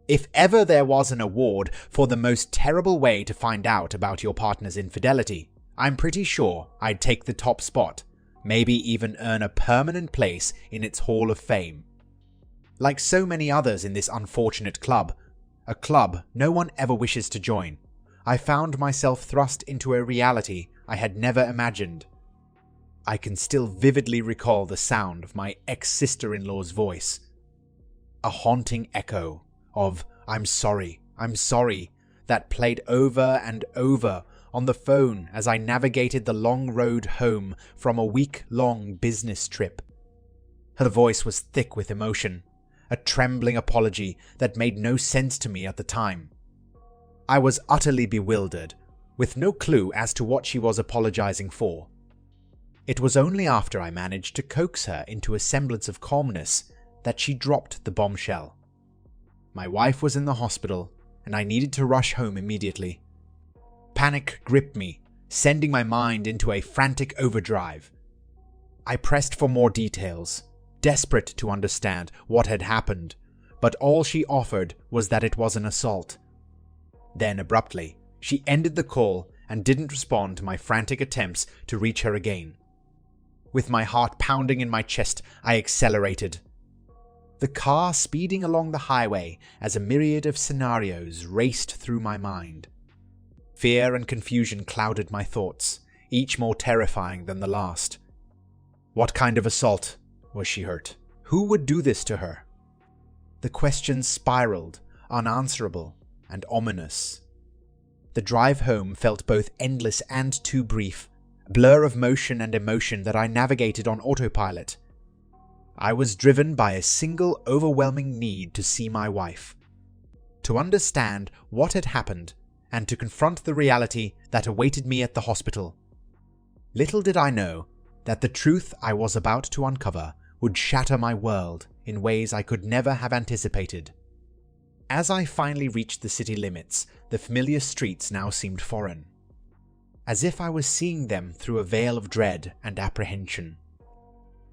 If ever there was an award for the most terrible way to find out about your partner's infidelity, I'm pretty sure I'd take the top spot, maybe even earn a permanent place in its Hall of Fame. Like so many others in this unfortunate club, a club no one ever wishes to join, I found myself thrust into a reality I had never imagined. I can still vividly recall the sound of my ex-sister-in-law's voice, a haunting echo of I'm sorry, that played over and over on the phone as I navigated the long road home from a week-long business trip. Her voice was thick with emotion, a trembling apology that made no sense to me at the time. I was utterly bewildered, with no clue as to what she was apologizing for. It was only after I managed to coax her into a semblance of calmness that she dropped the bombshell. My wife was in the hospital, and I needed to rush home immediately. Panic gripped me, sending my mind into a frantic overdrive. I pressed for more details, desperate to understand what had happened, but all she offered was that it was an assault. Then abruptly, she ended the call and didn't respond to my frantic attempts to reach her again. With my heart pounding in my chest, I accelerated. The car speeding along the highway as a myriad of scenarios raced through my mind. Fear and confusion clouded my thoughts, each more terrifying than the last. What kind of assault? Was she hurt? Who would do this to her? The questions spiraled, unanswerable and ominous. The drive home felt both endless and too brief, a blur of motion and emotion that I navigated on autopilot. I was driven by a single overwhelming need to see my wife, to understand what had happened, and to confront the reality that awaited me at the hospital. Little did I know that the truth I was about to uncover would shatter my world in ways I could never have anticipated. As I finally reached the city limits, the familiar streets now seemed foreign, as if I was seeing them through a veil of dread and apprehension.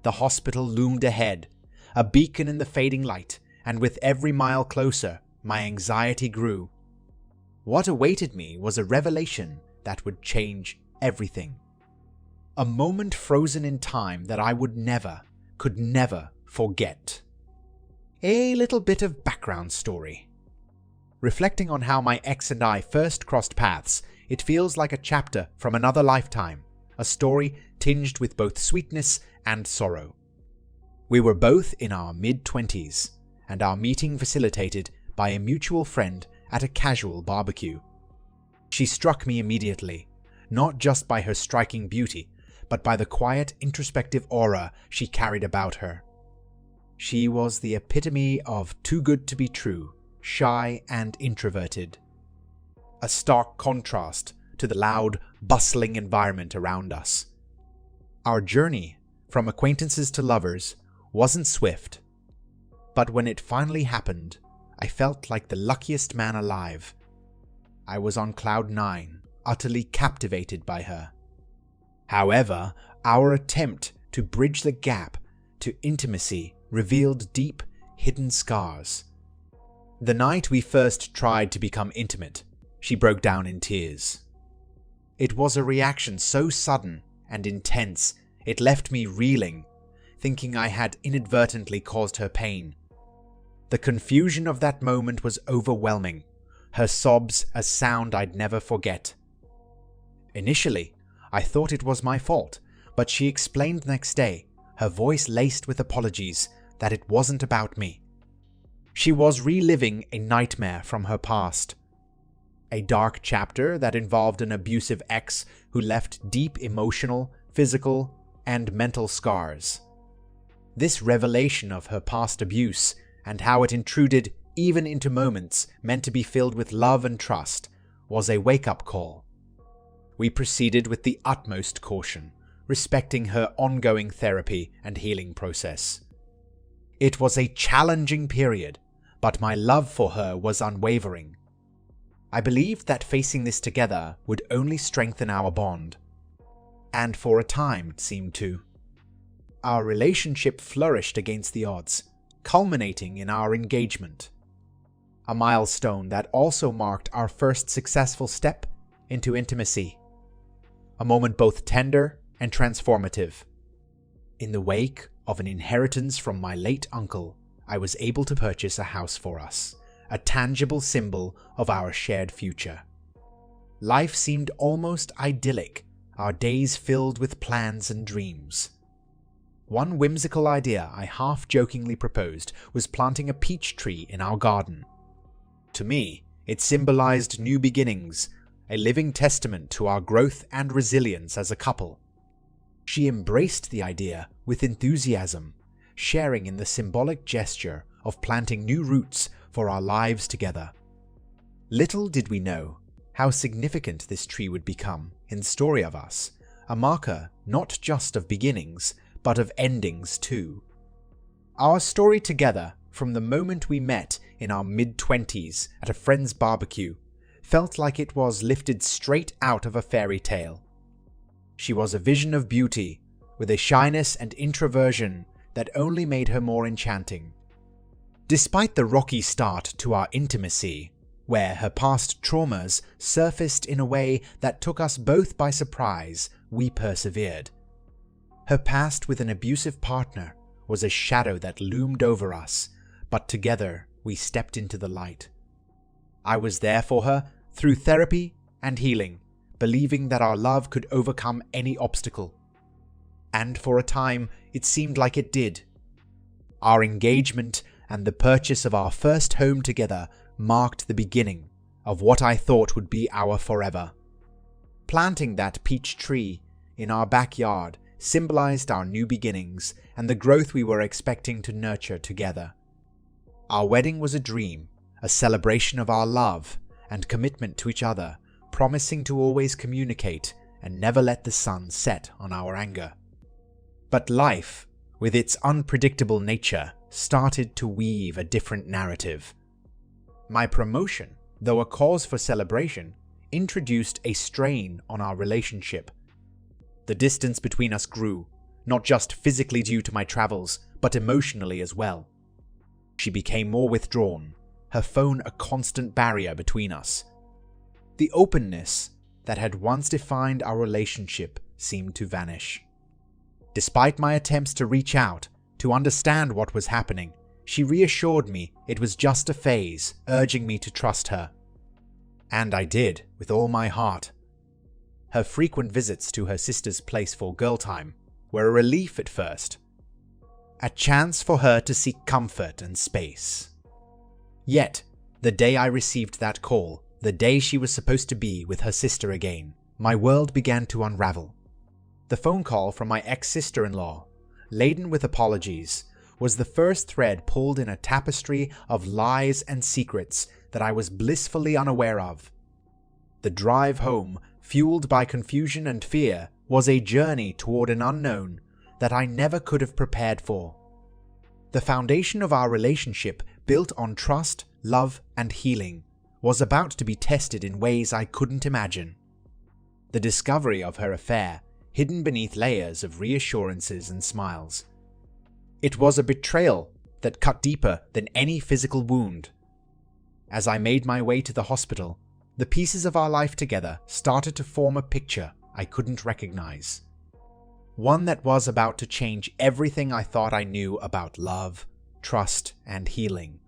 The hospital loomed ahead, a beacon in the fading light, and with every mile closer, my anxiety grew. What awaited me was a revelation that would change everything. A moment frozen in time that I would never, could never forget. A little bit of background story. Reflecting on how my ex and I first crossed paths, it feels like a chapter from another lifetime, a story tinged with both sweetness and sorrow. We were both in our mid-20s, and our meeting facilitated by a mutual friend at a casual barbecue. She struck me immediately, not just by her striking beauty, but by the quiet, introspective aura she carried about her. She was the epitome of too good to be true, shy and introverted. A stark contrast to the loud, bustling environment around us. Our journey, from acquaintances to lovers, wasn't swift. But when it finally happened, I felt like the luckiest man alive. I was on cloud 9, utterly captivated by her. However, our attempt to bridge the gap to intimacy revealed deep, hidden scars. The night we first tried to become intimate, she broke down in tears. It was a reaction so sudden and intense, it left me reeling, thinking I had inadvertently caused her pain. The confusion of that moment was overwhelming, her sobs a sound I'd never forget. Initially, I thought it was my fault, but she explained next day, her voice laced with apologies, that it wasn't about me. She was reliving a nightmare from her past. A dark chapter that involved an abusive ex who left deep emotional, physical, and mental scars. This revelation of her past abuse and how it intruded even into moments meant to be filled with love and trust was a wake-up call. We proceeded with the utmost caution, respecting her ongoing therapy and healing process. It was a challenging period, but my love for her was unwavering. I believed that facing this together would only strengthen our bond. And for a time it seemed to. Our relationship flourished against the odds, culminating in our engagement. a milestone that also marked our first successful step into intimacy. A moment both tender and transformative. In the wake of an inheritance from my late uncle, I was able to purchase a house for us, a tangible symbol of our shared future. Life seemed almost idyllic, our days filled with plans and dreams. One whimsical idea I half-jokingly proposed was planting a peach tree in our garden. To me, it symbolized new beginnings, a living testament to our growth and resilience as a couple. She embraced the idea with enthusiasm, sharing in the symbolic gesture of planting new roots for our lives together. Little did we know how significant this tree would become in the story of us, a marker not just of beginnings, but of endings too. Our story together, from the moment we met in our mid-20s at a friend's barbecue, felt like it was lifted straight out of a fairy tale. She was a vision of beauty, with a shyness and introversion that only made her more enchanting. Despite the rocky start to our intimacy, where her past traumas surfaced in a way that took us both by surprise, we persevered. Her past with an abusive partner was a shadow that loomed over us, but together we stepped into the light. I was there for her through therapy and healing, believing that our love could overcome any obstacle. And for a time, it seemed like it did. Our engagement and the purchase of our first home together marked the beginning of what I thought would be our forever. Planting that peach tree in our backyard symbolized our new beginnings and the growth we were expecting to nurture together. Our wedding was a dream, a celebration of our love and commitment to each other, promising to always communicate and never let the sun set on our anger. But life, with its unpredictable nature, started to weave a different narrative. My promotion, though a cause for celebration, introduced a strain on our relationship. The distance between us grew, not just physically due to my travels, but emotionally as well. She became more withdrawn, her phone a constant barrier between us. The openness that had once defined our relationship seemed to vanish. Despite my attempts to reach out, to understand what was happening, she reassured me it was just a phase, urging me to trust her. And I did, with all my heart. Her frequent visits to her sister's place for girl time were a relief at first, a chance for her to seek comfort and space. Yet, the day I received that call, the day she was supposed to be with her sister again, my world began to unravel. The phone call from my ex-sister-in-law, laden with apologies, was the first thread pulled in a tapestry of lies and secrets that I was blissfully unaware of. The drive home, fueled by confusion and fear, was a journey toward an unknown that I never could have prepared for. The foundation of our relationship, built on trust, love, and healing, was about to be tested in ways I couldn't imagine. The discovery of her affair, hidden beneath layers of reassurances and smiles. It was a betrayal that cut deeper than any physical wound. As I made my way to the hospital, the pieces of our life together started to form a picture I couldn't recognize. One that was about to change everything I thought I knew about love, trust, and healing.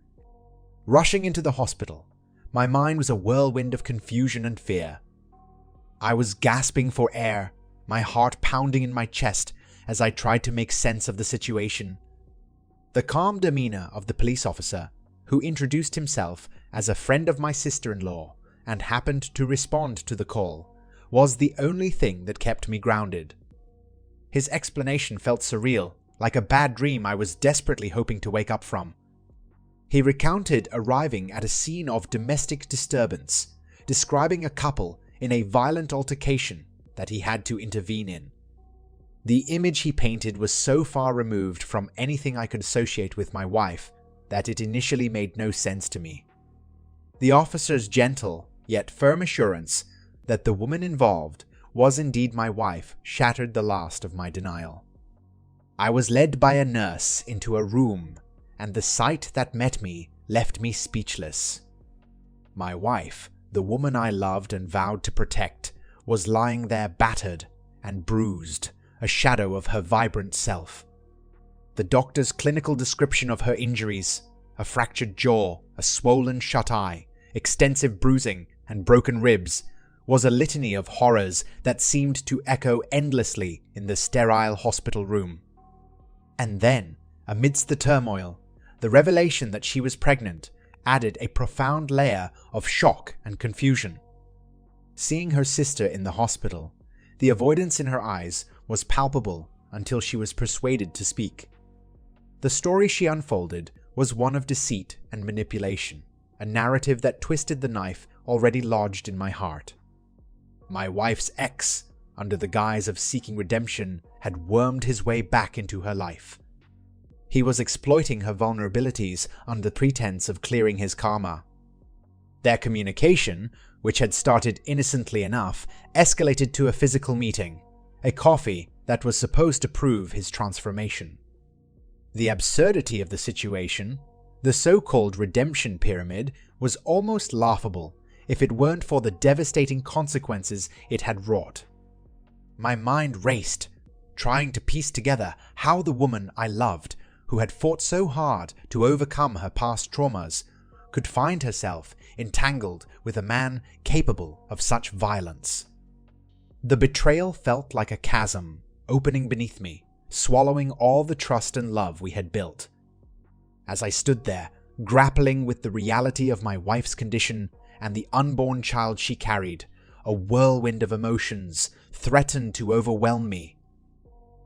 Rushing into the hospital, my mind was a whirlwind of confusion and fear. I was gasping for air, my heart pounding in my chest as I tried to make sense of the situation. The calm demeanor of the police officer, who introduced himself as a friend of my sister-in-law and happened to respond to the call, was the only thing that kept me grounded. His explanation felt surreal, like a bad dream I was desperately hoping to wake up from. He recounted arriving at a scene of domestic disturbance, describing a couple in a violent altercation that he had to intervene in. The image he painted was so far removed from anything I could associate with my wife that it initially made no sense to me. The officer's gentle, yet firm assurance that the woman involved was indeed my wife shattered the last of my denial. I was led by a nurse into a room, and the sight that met me left me speechless. My wife, the woman I loved and vowed to protect, was lying there battered and bruised, a shadow of her vibrant self. The doctor's clinical description of her injuries, a fractured jaw, a swollen shut eye, extensive bruising, and broken ribs, was a litany of horrors that seemed to echo endlessly in the sterile hospital room. And then, amidst the turmoil, the revelation that she was pregnant added a profound layer of shock and confusion. Seeing her sister in the hospital, the avoidance in her eyes was palpable until she was persuaded to speak. The story she unfolded was one of deceit and manipulation, a narrative that twisted the knife already lodged in my heart. My wife's ex, under the guise of seeking redemption, had wormed his way back into her life. He was exploiting her vulnerabilities under pretense of clearing his karma. Their communication, which had started innocently enough, escalated to a physical meeting, a coffee that was supposed to prove his transformation. The absurdity of the situation, the so-called redemption pyramid, was almost laughable if it weren't for the devastating consequences it had wrought. My mind raced, trying to piece together how the woman I loved, who had fought so hard to overcome her past traumas, could find herself entangled with a man capable of such violence. The betrayal felt like a chasm opening beneath me, swallowing all the trust and love we had built. As I stood there, grappling with the reality of my wife's condition and the unborn child she carried, a whirlwind of emotions threatened to overwhelm me.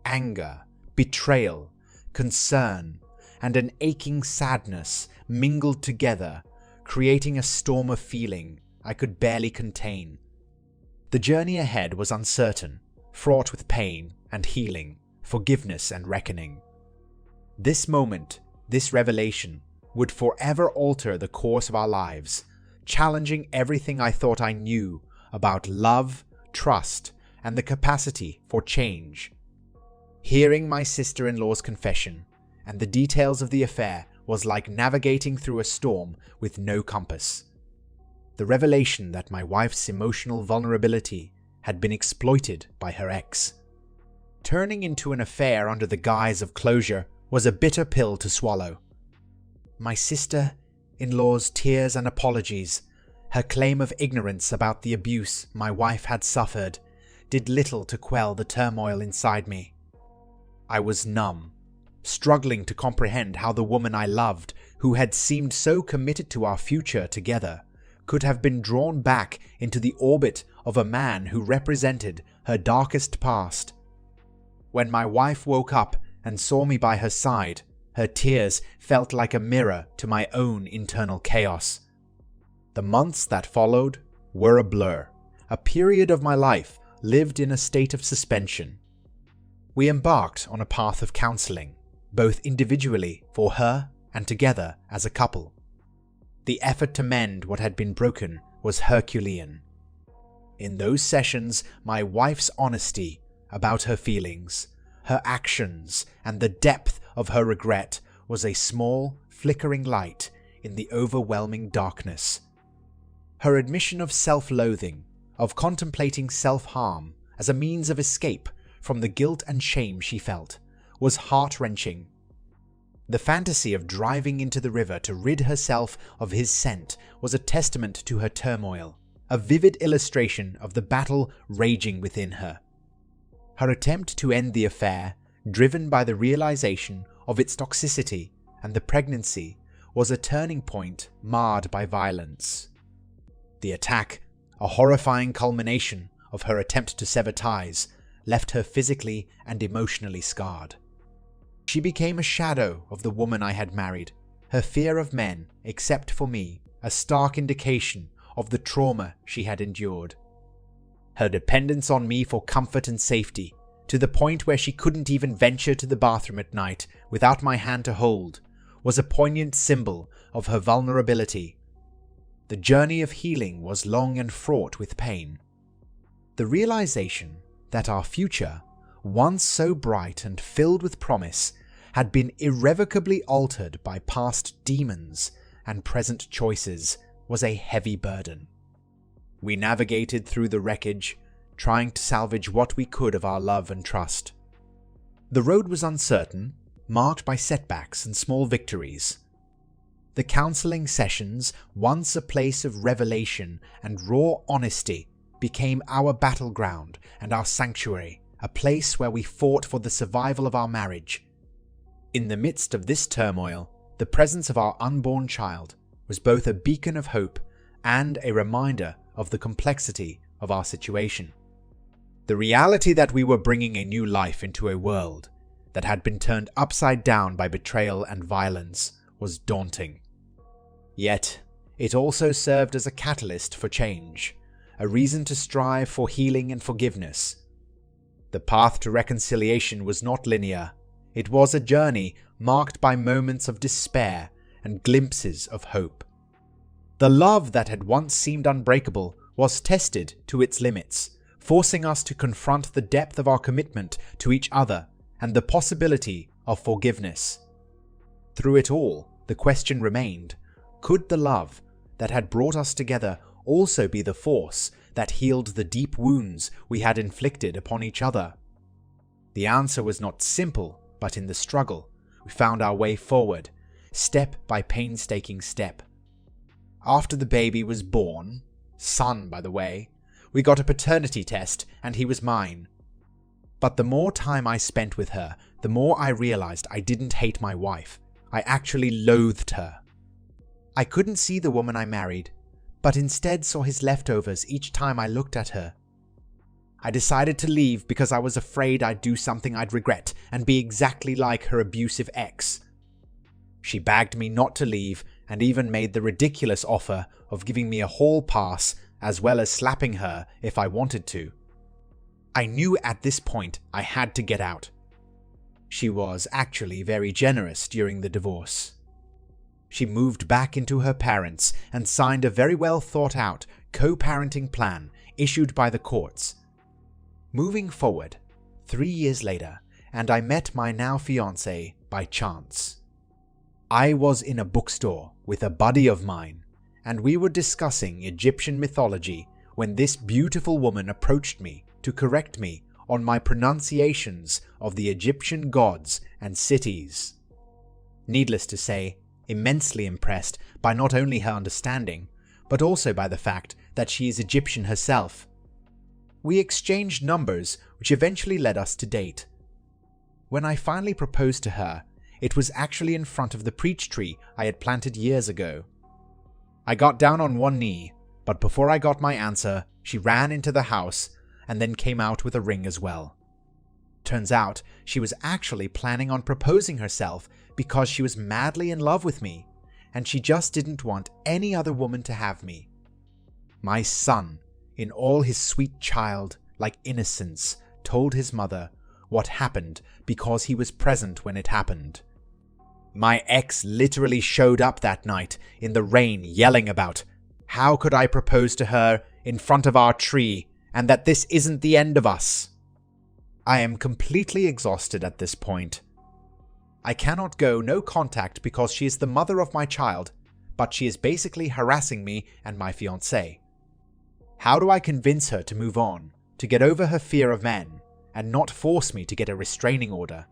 Anger, betrayal, concern, and an aching sadness mingled together, creating a storm of feeling I could barely contain. The journey ahead was uncertain, fraught with pain and healing, forgiveness and reckoning. This moment, this revelation, would forever alter the course of our lives, challenging everything I thought I knew about love, trust, and the capacity for change. Hearing my sister-in-law's confession and the details of the affair was like navigating through a storm with no compass. The revelation that my wife's emotional vulnerability had been exploited by her ex, turning into an affair under the guise of closure, was a bitter pill to swallow. My sister-in-law's tears and apologies, her claim of ignorance about the abuse my wife had suffered, did little to quell the turmoil inside me. I was numb, struggling to comprehend how the woman I loved, who had seemed so committed to our future together, could have been drawn back into the orbit of a man who represented her darkest past. When my wife woke up and saw me by her side, her tears felt like a mirror to my own internal chaos. The months that followed were a blur, a period of my life lived in a state of suspension. We embarked on a path of counseling, both individually for her and together as a couple. The effort to mend what had been broken was Herculean. In those sessions, my wife's honesty about her feelings, her actions, and the depth of her regret was a small, flickering light in the overwhelming darkness. Her admission of self-loathing, of contemplating self-harm as a means of escape from the guilt and shame she felt, was heart-wrenching. The fantasy of driving into the river to rid herself of his scent was a testament to her turmoil, a vivid illustration of the battle raging within her. Her attempt to end the affair, driven by the realization of its toxicity and the pregnancy, was a turning point marred by violence. The attack, a horrifying culmination of her attempt to sever ties, left her physically and emotionally scarred. She became a shadow of the woman I had married, her fear of men, except for me, a stark indication of the trauma she had endured. Her dependence on me for comfort and safety, to the point where she couldn't even venture to the bathroom at night without my hand to hold, was a poignant symbol of her vulnerability. The journey of healing was long and fraught with pain. The realization that our future, once so bright and filled with promise, had been irrevocably altered by past demons and present choices, was a heavy burden. We navigated through the wreckage, trying to salvage what we could of our love and trust. The road was uncertain, marked by setbacks and small victories. The counseling sessions, once a place of revelation and raw honesty, became our battleground and our sanctuary, a place where we fought for the survival of our marriage. In the midst of this turmoil, the presence of our unborn child was both a beacon of hope and a reminder of the complexity of our situation. The reality that we were bringing a new life into a world that had been turned upside down by betrayal and violence was daunting. Yet, it also served as a catalyst for change, a reason to strive for healing and forgiveness. The path to reconciliation was not linear. It was a journey marked by moments of despair and glimpses of hope. The love that had once seemed unbreakable was tested to its limits, forcing us to confront the depth of our commitment to each other and the possibility of forgiveness. Through it all, the question remained, could the love that had brought us together also be the force that healed the deep wounds we had inflicted upon each other? The answer was not simple, but in the struggle, we found our way forward, step by painstaking step. After the baby was born, son by the way, we got a paternity test and he was mine. But the more time I spent with her, the more I realized I didn't hate my wife. I actually loathed her. I couldn't see the woman I married, but instead saw his leftovers each time I looked at her. I decided to leave because I was afraid I'd do something I'd regret and be exactly like her abusive ex. She begged me not to leave and even made the ridiculous offer of giving me a hall pass as well as slapping her if I wanted to. I knew at this point I had to get out. She was actually very generous during the divorce. She moved back into her parents and signed a very well thought out co-parenting plan issued by the courts. Moving forward, 3 years later, and I met my now fiancé by chance. I was in a bookstore with a buddy of mine, and we were discussing Egyptian mythology when this beautiful woman approached me to correct me on my pronunciations of the Egyptian gods and cities. Needless to say, immensely impressed by not only her understanding, but also by the fact that she is Egyptian herself. We exchanged numbers, which eventually led us to date. When I finally proposed to her, it was actually in front of the peach tree I had planted years ago. I got down on one knee, but before I got my answer, she ran into the house and then came out with a ring as well. Turns out, she was actually planning on proposing herself because she was madly in love with me, and she just didn't want any other woman to have me. My son, in all his sweet child-like innocence, told his mother what happened because he was present when it happened. My ex literally showed up that night in the rain yelling about how could I propose to her in front of our tree and that this isn't the end of us. I am completely exhausted at this point. I cannot go no contact because she is the mother of my child, but she is basically harassing me and my fiancé. How do I convince her to move on, to get over her fear of men, and not force me to get a restraining order?